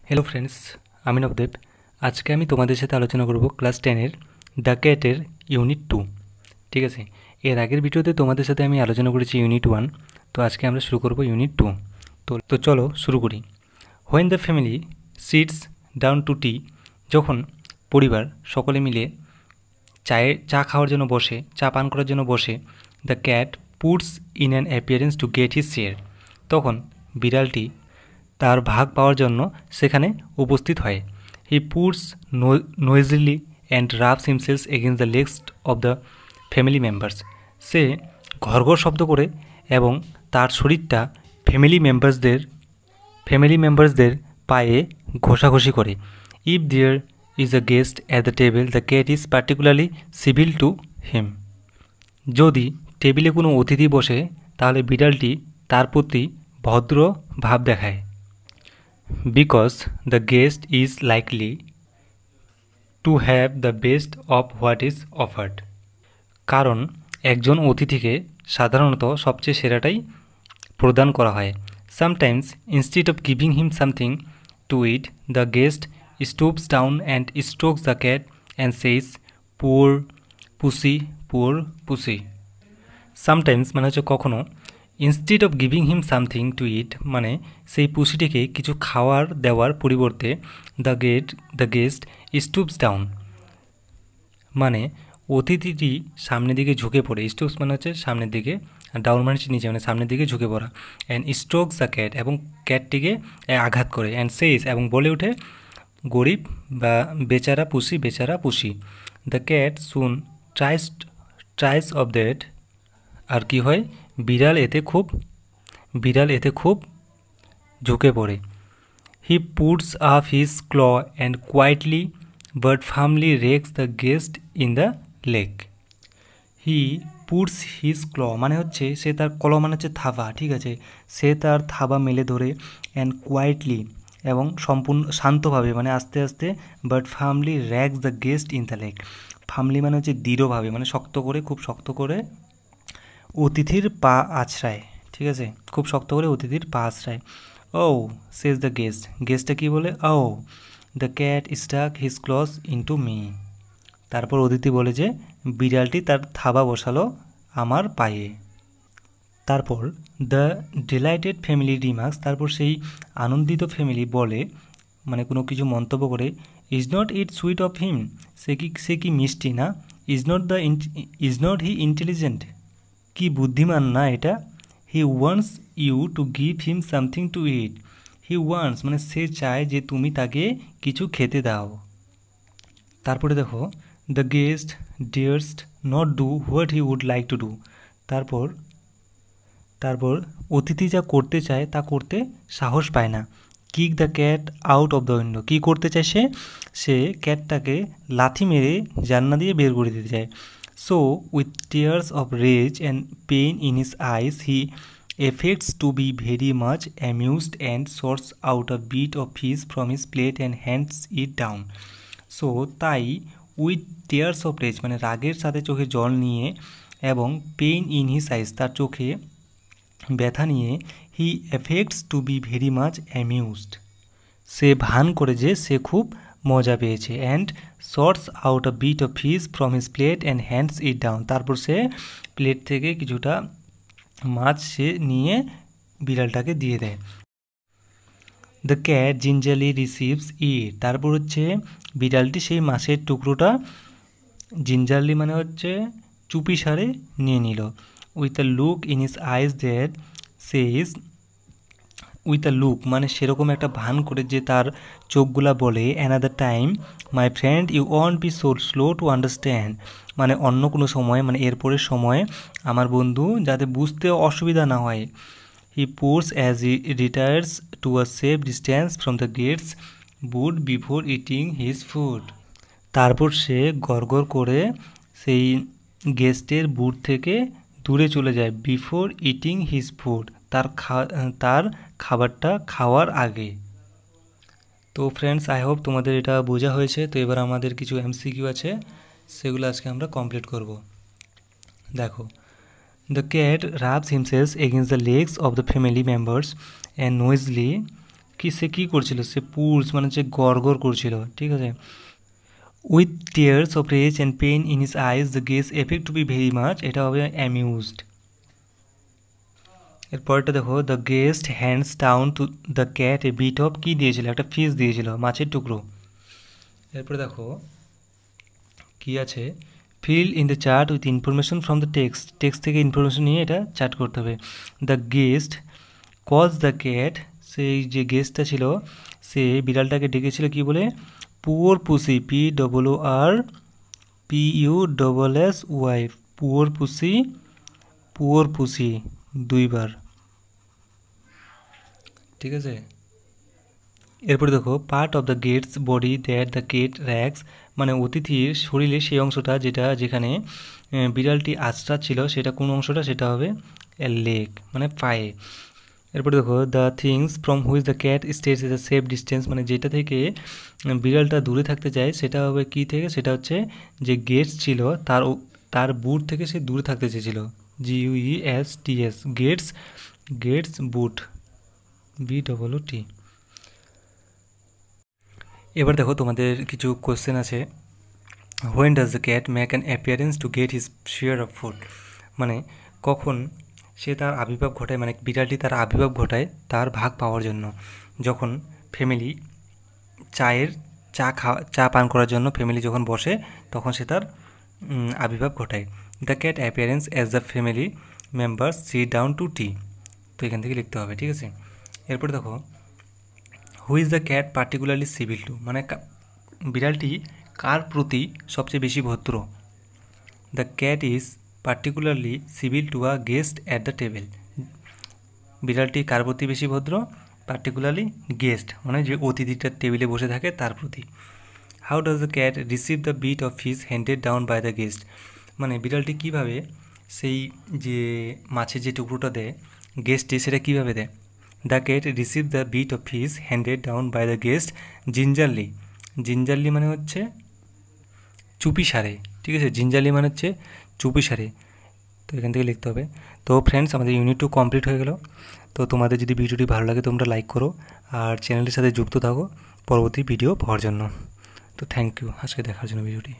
Hello friends, আমি নবদেব। আজকে আমি তোমাদের সাথে আলোচনা করব ক্লাস 10-এর দ্য ক্যাটের ইউনিট 2। ঠিক আছে, এর আগের ভিডিওতে তোমাদের সাথে আমি আলোচনা করেছি ইউনিট 1। তো আজকে আমরা শুরু করব ইউনিট 2। তো চলো শুরু করি। When the family sits down to tea, যখন পরিবার সকলে মিলে চা খাওয়ার জন্য বসে, চা পান করার জন্য বসে, the cat puts in an appearance to get his share, তখন বিড়ালটি তার ভাগ পাওয়ার জন্য সেখানে উপস্থিত হয়। He puts noisily and rubs himself against the legs of the family members, সে ঘরঘর শব্দ করে এবং তার শরীরটা ফ্যামিলি মেম্বার্সদের পায়ে ঘষাঘষি করে। If there is a guest at the table, the cat is particularly civil to him, যদি টেবিলে কোনো অতিথি বসে তাহলে বিড়ালটি তার প্রতি ভদ্র ভাব দেখায়। Because the guest is likely to have the best of what is offered, কারণ একজন অতিথিকে সাধারণত সবচেয়ে সেরাটাই প্রদান করা হয়। Sometimes instead of giving him something to eat, the guest stoops down and strokes the cat and says poor pussy, poor pussy. Sometimes মানে হচ্ছে কখনো, instead of giving him something to eat মানে সেই পুষিটিকে কিছু খাওয়ার দেওয়ার পরিবর্তে দ্য গেস্ট স্টুপস ডাউন মানে অতিথিটি সামনের দিকে ঝুঁকে পড়ে। স্টুপস মানে হচ্ছে সামনের দিকে, ডাউন মানে হচ্ছে নিচে, মানে সামনের দিকে ঝুঁকে পড়া। অ্যান্ড স্ট্রোকস দ্য ক্যাট এবং ক্যাটটিকে আঘাত করে। অ্যান্ড সেইস এবং বলে ওঠে, গরিব বা বেচারা পুষি, বেচারা পুষি। The cat soon tires of that, আর কি হয়, বিড়াল এতে খুব ঝুঁকে পড়ে। He puts up his claw and quietly but firmly rakes the guest in the leg. He puts his claw মানে হচ্ছে সে তার ক্ল মানে হচ্ছে থাবা, ঠিক আছে, সে তার থাবা মেলে ধরে, অ্যান্ড কোয়াইটলি এবং সম্পূর্ণ শান্তভাবে মানে আস্তে আস্তে, but firmly rakes the guest in the leg. Firmly মানে হচ্ছে দৃঢ়ভাবে, মানে শক্ত করে, খুব শক্ত করে অতিথির পা আছড়ায়, ঠিক আছে, খুব শক্ত করে অতিথির পা আছড়ায়। ও সেজ দ্য গেস্টটা কী বলে, oh the cat stuck his claws into me, তারপর অতিথি বলে যে বিড়ালটি তার থাবা বসালো আমার পায়ে। তারপর দ্য ডিলাইটেড ফ্যামিলি রিমার্কস, তারপর সেই আনন্দিত ফ্যামিলি বলে, মানে কোনো কিছু মন্তব্য করে, is not it sweet of him, সে কি মিষ্টি না, ইজ নট হি ইন্টেলিজেন্ট, কি বুদ্ধিমান না এটা। He wants you to give him something to eat, he wants মানে সে চায় যে তুমি তাকে কিছু খেতে দাও। তারপরে দেখো, the guest dares not do what he would like to do, তারপর অতিথি যা করতে চায় তা করতে সাহস পায় না। Kick the cat out of the window, কী করতে চায় সে ক্যাটটাকে লাথি মেরে জানলা দিয়ে বের করে দিতে চায়। So, with tears of rage and pain in his eyes, he affects to be very much amused and sorts out a bit of fish from his plate and hands it down. So, তাই with tears of raise মানে রাগের সাথে চোখে জল নিয়ে এবং pain in his আইস তার চোখে ব্যথা নিয়ে, he affects to be very much amused, সে ভান করে যে সে খুব মজা পেয়েছে। And sorts out a bit of fish from his plate and hands it down, তারপর সে প্লেট থেকে কিছুটা মাছ সে নিয়ে বিড়ালটাকে দিয়ে দেয়। দ্য ক্যাট জিঞ্জারলি রিসিভস ইট, তারপর হচ্ছে বিড়ালটি সেই মাছের টুকরোটা জিঞ্জারলি মানে হচ্ছে চুপিসারে নিয়ে নিল। With a look in his eyes that says, with a look মানে সেরকম একটা ভান করে যে তার চোখগুলা বলে, another time my friend you won't be so slow to understand, মানে অন্য কোনো সময়, মানে এরপরের সময় আমার বন্ধু যাতে বুঝতে অসুবিধা না হয়। He purrs as he retires to a safe distance from the guest's boot before eating his food, তারপর সে গড়গড় করে সেই গেস্টের বুট থেকে দূরে চলে যায়। বিফোর ইটিং হিজ ফুড, তার খাবারটা খাওয়ার আগে। তো ফ্রেন্ডস, আই হোপ তোমাদের এটা বোঝা হয়েছে। তো এবার আমাদের কিছু এমসিকিউ আছে, সেগুলো আজকে আমরা কমপ্লিট করব। দেখো, the cat rubs himself against the legs of the family members and noisily সে কী করছিল, সে পুলস মানে হচ্ছে গড়গড় করছিল, ঠিক আছে। With tears of rage and pain in his eyes the guest affect to be very much, এটা হবে অ্যামিউজড। এরপরটা দেখো, the guest hands down to the cat a bit of, কী দিয়েছিল, একটা ফিশ দিয়েছিল, মাছের টুকরো। এরপরে দেখো কি আছে, fill in the chart with information from the text থেকে ইনফরমেশন নিয়ে এটা চার্ট করতে হবে। The guest calls the cat, সেই যে গেস্টটা ছিল সে বিড়ালটাকে ডেকেছিল কি বলে, poor pussy, POORPUSSY, poor pussy 2 বার, ঠিক আছে। এরপরে দেখো, part of the guest's body that the cat rakes, মানে অতিথির শরীরে সেই অংশটা যেখানে বিড়ালটি আঁচড়াচ্ছিল সেটা কোন অংশটা, সেটা হবে লেগ মানে পায়ে। এরপরে দেখো, the things from which the cat stage is a safe distance, মানে যেটা থেকে বিড়ালটা দূরে থাকতে চায় সেটা হবে কি থেকে, সেটা হচ্ছে যে গেটস ছিল তার বুট থেকে সে দূরে থাকতে চেয়েছিল, GUESTS, গেটস বুট, BOOT। এবার দেখো তোমাদের কিছু কোশ্চেন আছে। When does the cat make an appearance to get his share of food, মানে কখন সে তার আবির্ভাব ঘটায়, মানে বিড়ালটি তার আবির্ভাব ঘটায় তার ভাগ পাওয়ার জন্য, যখন ফ্যামিলি চা পান করার জন্য ফ্যামিলি যখন বসে তখন সে তার আবির্ভাব ঘটায়। The cat appearance as the family members sit down to tea, তো এখান থেকে লিখতে হবে, ঠিক আছে। এরপরে দেখো, who is the cat particularly civil to, মানে বিড়ালটি কার প্রতি সবচেয়ে বেশি ভদ্র। The cat is particularly civil to a guest at the table, বিড়ালটি কার প্রতি বেশি ভদ্র, পার্টিকুলারলি গেস্ট মানে যে অতিথিটার টেবিলে বসে থাকে তার প্রতি। How does the cat receive the bit of fish handed down by the guest, মানে বিড়ালটি কীভাবে সেই যে মাছের যে টুকরোটা দেয় গেস্টে সেটা কীভাবে দেয়। The cat receive the bit of fish handed down by the guest gingerly মানে হচ্ছে চুপি সারে, ঠিক আছে, জিঞ্জারলি মানে হচ্ছে চুপি সারে, তো এখান থেকে লিখতে হবে। তো ফ্রেন্ডস, আমাদের ইউনিট 2 কমপ্লিট হয়ে গেল। তো তোমাদের যদি ভিডিওটি ভালো লাগে তোমরা লাইক করো আর চ্যানেলের সাথে যুক্ত থাকো পরবর্তী ভিডিও পাওয়ার জন্য। তো থ্যাংক ইউ আজকে দেখার জন্য ভিডিওটি।